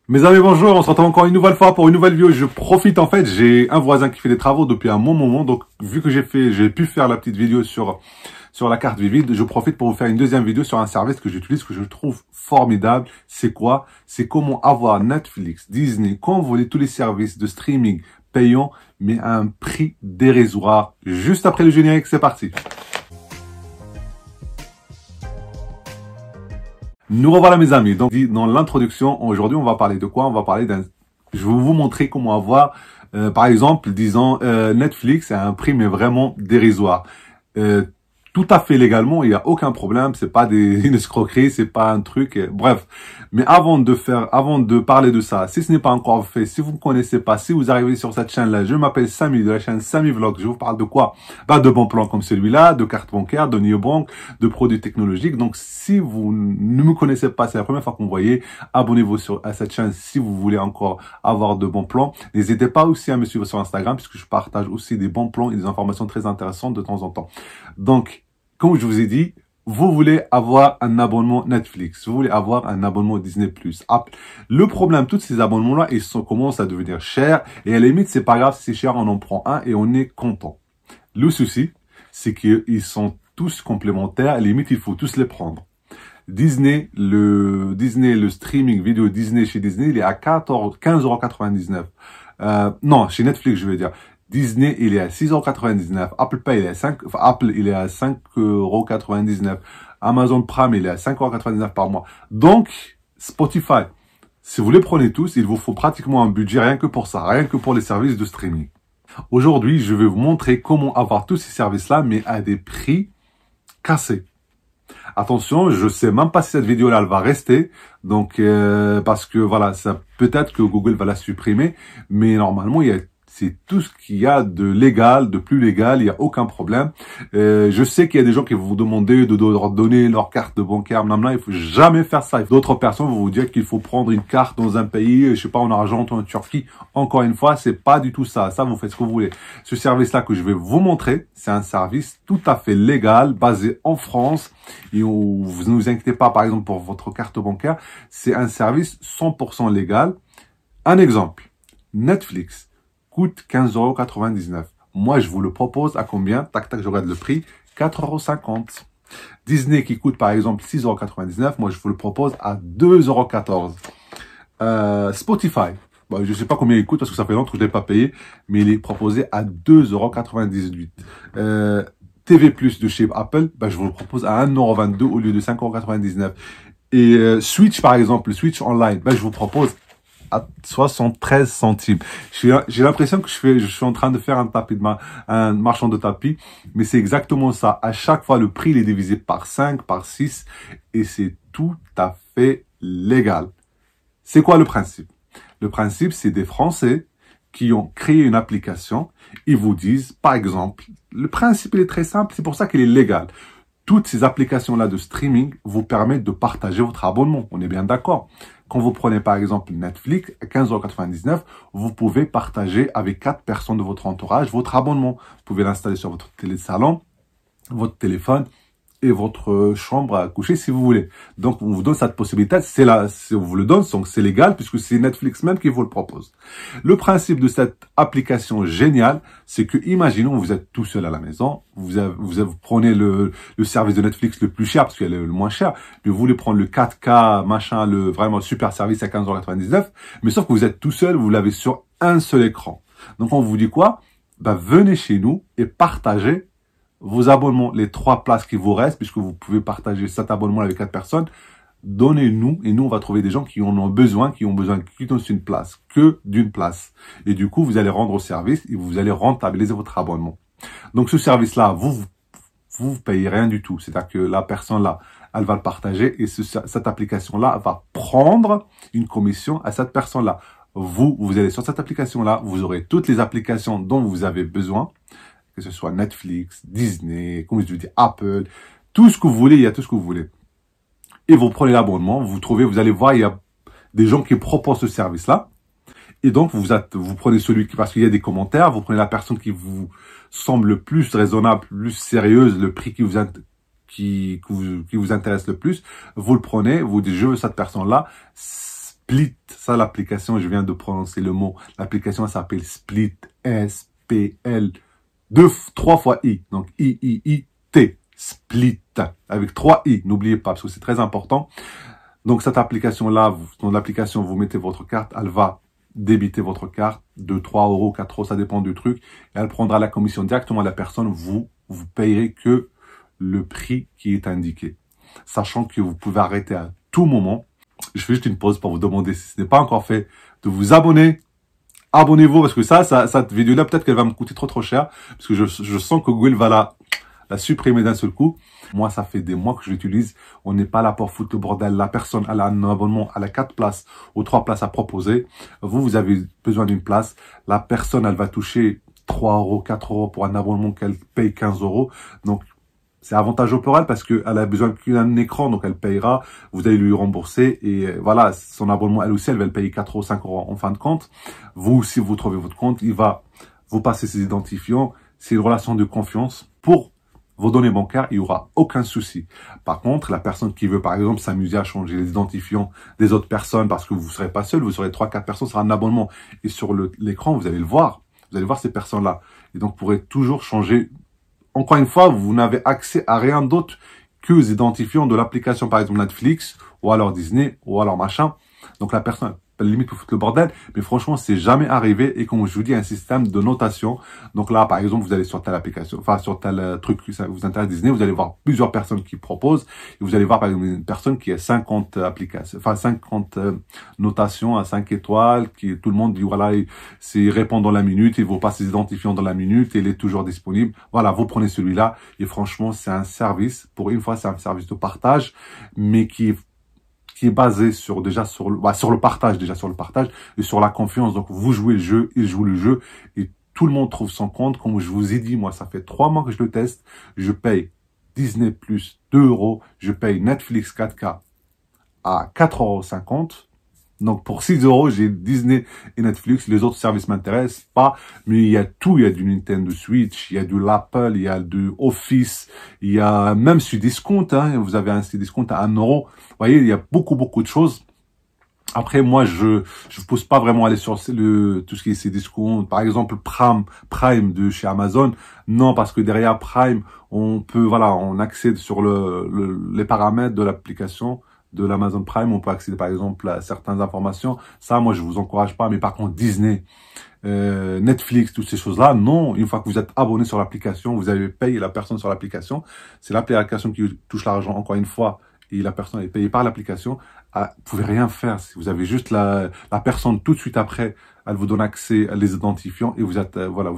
Mes amis, bonjour, on se retrouve encore une nouvelle fois pour une nouvelle vidéo. Je profite en fait, j'ai un voisin qui fait des travaux depuis un bon moment, donc vu que j'ai pu faire la petite vidéo sur la carte Vivid, je profite pour vous faire une deuxième vidéo sur un service que j'utilise, que je trouve formidable. C'est quoi? C'est comment avoir Netflix, Disney, quand vous voulez tous les services de streaming payants, mais à un prix dérisoire. Juste après le générique, c'est parti. Nous revoilà mes amis. Donc dans l'introduction, aujourd'hui on va parler de quoi? On va parler je vais vous montrer comment avoir, par exemple, disons Netflix à un prix mais vraiment dérisoire. Euh, Tout à fait légalement, il n'y a aucun problème. C'est pas une escroquerie, c'est pas un truc. Bref. Mais avant de parler de ça, si ce n'est pas encore fait, si vous ne connaissez pas, si vous arrivez sur cette chaîne-là, je m'appelle Samy de la chaîne Samy Vlog. Je vous parle de quoi? Bah, de bons plans comme celui-là, de cartes bancaires, de néobank, de produits technologiques. Donc, si vous ne me connaissez pas, c'est la première fois que vous me voyez, abonnez-vous à cette chaîne si vous voulez encore avoir de bons plans. N'hésitez pas aussi à me suivre sur Instagram puisque je partage aussi des bons plans et des informations très intéressantes de temps en temps. Donc, comme je vous ai dit, vous voulez avoir un abonnement Netflix, vous voulez avoir un abonnement Disney+, Apple. Le problème, tous ces abonnements-là, commencent à devenir chers. Et à la limite, c'est pas grave si c'est cher, on en prend un et on est content. Le souci, c'est qu'ils sont tous complémentaires. À la limite, il faut tous les prendre. Disney, le streaming vidéo Disney chez Disney, il est à 15,99 €. Non, chez Netflix, je veux dire. Disney, il est à 6,99 €. Apple Pay, il est à Apple, il est à 5,99 €. Amazon Prime, il est à 5,99 € par mois. Donc, Spotify, si vous les prenez tous, il vous faut pratiquement un budget rien que pour ça, rien que pour les services de streaming. Aujourd'hui, je vais vous montrer comment avoir tous ces services-là, mais à des prix cassés. Attention, je sais même pas si cette vidéo-là elle va rester, donc parce que voilà, ça peut-être que Google va la supprimer, mais normalement c'est tout ce qu'il y a de légal, de plus légal, il n'y a aucun problème. Je sais qu'il y a des gens qui vont vous demander de leur donner leur carte bancaire, il faut jamais faire ça. D'autres personnes vont vous dire qu'il faut prendre une carte dans un pays, je sais pas, en Argentine, en Turquie. Encore une fois, c'est pas du tout ça. Ça, vous faites ce que vous voulez. Ce service-là que je vais vous montrer, c'est un service tout à fait légal, basé en France. Et vous ne vous inquiétez pas, par exemple, pour votre carte bancaire. C'est un service 100% légal. Un exemple, Netflix coûte 15,99 €. Moi, je vous le propose à combien? Tac, tac, je regarde le prix. 4,50 €. Disney qui coûte par exemple 6,99 €. Moi, je vous le propose à 2,14 €. Spotify. Bon, je ne sais pas combien il coûte parce que ça fait longtemps que je ne l'ai pas payé. Mais il est proposé à 2,98 €. TV Plus de chez Apple, je vous le propose à 1,22 € au lieu de 5,99 €. Et Switch, par exemple, le Switch Online, je vous propose à 73 centimes. J'ai l'impression que je suis en train de faire un marchand de tapis, mais c'est exactement ça. À chaque fois, le prix il est divisé par 5, par 6, et c'est tout à fait légal. C'est quoi le principe? Le principe, c'est des Français qui ont créé une application. Ils vous disent, par exemple, le principe il est très simple, c'est pour ça qu'il est légal. Toutes ces applications-là de streaming vous permettent de partager votre abonnement. On est bien d'accord. Quand vous prenez par exemple Netflix à 15,99 €, vous pouvez partager avec 4 personnes de votre entourage votre abonnement. Vous pouvez l'installer sur votre télé de salon, votre téléphone et votre chambre à coucher si vous voulez. Donc, on vous donne cette possibilité. On vous le donne, donc c'est légal puisque c'est Netflix même qui vous le propose. Le principe de cette application géniale, c'est que, imaginons, vous êtes tout seul à la maison, vous prenez le service de Netflix le plus cher parce qu'il est le moins cher, mais vous voulez prendre le 4K, machin, vraiment super service à 15,99 €, mais sauf que vous êtes tout seul, vous l'avez sur un seul écran. Donc, on vous dit quoi? Venez chez nous et partagez vos abonnements, les 3 places qui vous restent, puisque vous pouvez partager cet abonnement avec 4 personnes, donnez-nous, et nous, on va trouver des gens qui en ont besoin, qui donnent une place, que d'une place. Et du coup, vous allez rendre service et vous allez rentabiliser votre abonnement. Donc, ce service-là, vous payez rien du tout. C'est-à-dire que la personne-là, elle va le partager et cette application-là va prendre une commission à cette personne-là. Vous allez sur cette application-là, vous aurez toutes les applications dont vous avez besoin, que ce soit Netflix, Disney, comme je vous dis, Apple, tout ce que vous voulez, il y a tout ce que vous voulez. Et vous prenez l'abonnement, vous allez voir, il y a des gens qui proposent ce service-là. Et donc, vous prenez celui parce qu'il y a des commentaires, vous prenez la personne qui vous semble le plus raisonnable, plus sérieuse, le prix qui vous intéresse le plus. Vous le prenez, vous dites, je veux cette personne-là. Split. Ça, l'application, je viens de prononcer le mot. L'application s'appelle Split. S-P-L. 3 fois I. Donc, I-I-I-T. Split. Avec 3 I. N'oubliez pas, parce que c'est très important. Donc, cette application-là, dans l'application, vous mettez votre carte. Elle va débiter votre carte de 3 euros, 4 euros, ça dépend du truc. Et elle prendra la commission directement à la personne. Vous payerez que le prix qui est indiqué. Sachant que vous pouvez arrêter à tout moment. Je fais juste une pause pour vous demander si ce n'est pas encore fait de vous abonner. Abonnez-vous parce que cette vidéo-là, peut-être qu'elle va me coûter trop cher. Parce que je sens que Google va la supprimer d'un seul coup. Moi, ça fait des mois que je l'utilise. On n'est pas là pour foutre le bordel. La personne, elle a un abonnement, elle a 4 places ou 3 places à proposer. Vous avez besoin d'une place. La personne, elle va toucher 3 euros, 4 euros pour un abonnement qu'elle paye 15 euros. Donc, c'est avantageux pour elle parce qu'elle a besoin d'un écran, donc elle payera. Vous allez lui rembourser et voilà, son abonnement, elle aussi, elle va le payer 4 euros, 5 euros en fin de compte. Vous, si vous trouvez votre compte, il va vous passer ses identifiants. C'est une relation de confiance. Pour vos données bancaires, il n'y aura aucun souci. Par contre, la personne qui veut, par exemple, s'amuser à changer les identifiants des autres personnes parce que vous ne serez pas seul, vous serez 3-4 personnes, ce sera un abonnement. Et sur l'écran, vous allez le voir. Vous allez voir ces personnes-là. Et donc, vous pourrez toujours changer. Encore une fois, vous n'avez accès à rien d'autre que aux identifiants de l'application, par exemple Netflix, ou alors Disney, ou alors machin. Donc la personne, limite pour foutre le bordel, mais franchement, c'est jamais arrivé. Et comme je vous dis, un système de notation. Donc là, par exemple, vous allez sur telle application, enfin sur tel truc qui vous intéresse Disney, vous allez voir plusieurs personnes qui proposent. Et vous allez voir, par exemple, une personne qui a 50 applications, enfin 50 notations à 5 étoiles, qui tout le monde dit, voilà, c'est répond dans la minute, il vous passe ses identifiants dans la minute, et il est toujours disponible. Voilà, vous prenez celui-là. Et franchement, c'est un service, pour une fois, c'est un service de partage, mais qui est basé sur le partage et sur la confiance. Donc, vous jouez le jeu, il joue le jeu et tout le monde trouve son compte. Comme je vous ai dit, moi, ça fait 3 mois que je le teste. Je paye Disney Plus 2 euros. Je paye Netflix 4K à 4,50 euros. Donc, pour 6 euros, j'ai Disney et Netflix. Les autres services m'intéressent pas. Mais il y a tout. Il y a du Nintendo Switch, il y a de l'Apple, il y a du Office, il y a même sur discount. Hein, vous avez un discount à 1 euro. Vous voyez, il y a beaucoup de choses. Après, moi, je pousse pas vraiment à aller sur tout ce qui est ces discounts. Par exemple, Prime de chez Amazon. Non, parce que derrière Prime, on accède sur les paramètres de l'application de l'Amazon Prime, on peut accéder par exemple à certaines informations. Ça, moi, je vous encourage pas. Mais par contre, Disney, Netflix, toutes ces choses-là, non. Une fois que vous êtes abonné sur l'application, vous avez payé la personne sur l'application. C'est l'application qui touche l'argent, encore une fois, et la personne est payée par l'application. Vous pouvez rien faire. Si vous avez juste la personne tout de suite après, elle vous donne accès à les identifiants et vous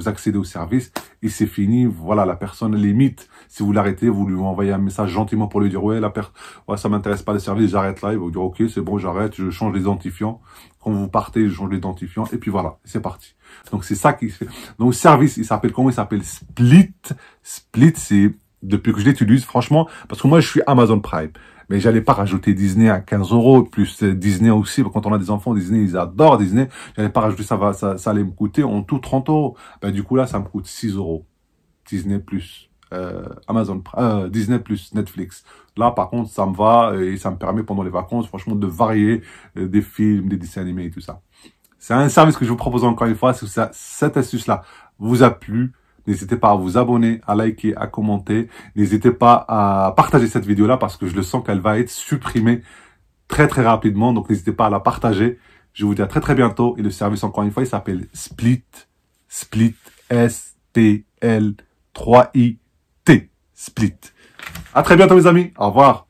accédez au service et c'est fini. Voilà, la personne limite. Si vous l'arrêtez, vous lui envoyez un message gentiment pour lui dire ouais, ça m'intéresse pas le service, j'arrête là. Il va vous dire ok, c'est bon, j'arrête, je change l'identifiant. Quand vous partez, je change l'identifiant et puis voilà, c'est parti. Donc c'est ça qui se fait. Donc le service, il s'appelle comment? Il s'appelle Split. Split, c'est depuis que je l'utilise, franchement, parce que moi je suis Amazon Prime. Mais j'allais pas rajouter Disney à 15 euros, plus Disney aussi. Quand on a des enfants, Disney, ils adorent Disney. J'allais pas rajouter ça allait me coûter en tout 30 euros. Ben, du coup, là, ça me coûte 6 euros. Disney plus, Disney plus Netflix. Là, par contre, ça me va et ça me permet pendant les vacances, franchement, de varier des films, des dessins animés et tout ça. C'est un service que je vous propose encore une fois. Si cette astuce-là vous a plu, n'hésitez pas à vous abonner, à liker, à commenter. N'hésitez pas à partager cette vidéo-là parce que je le sens qu'elle va être supprimée très rapidement. Donc, n'hésitez pas à la partager. Je vous dis à très bientôt. Et le service, encore une fois, il s'appelle Split. Split. S-P-L 3-I-T. Split. À très bientôt, mes amis. Au revoir.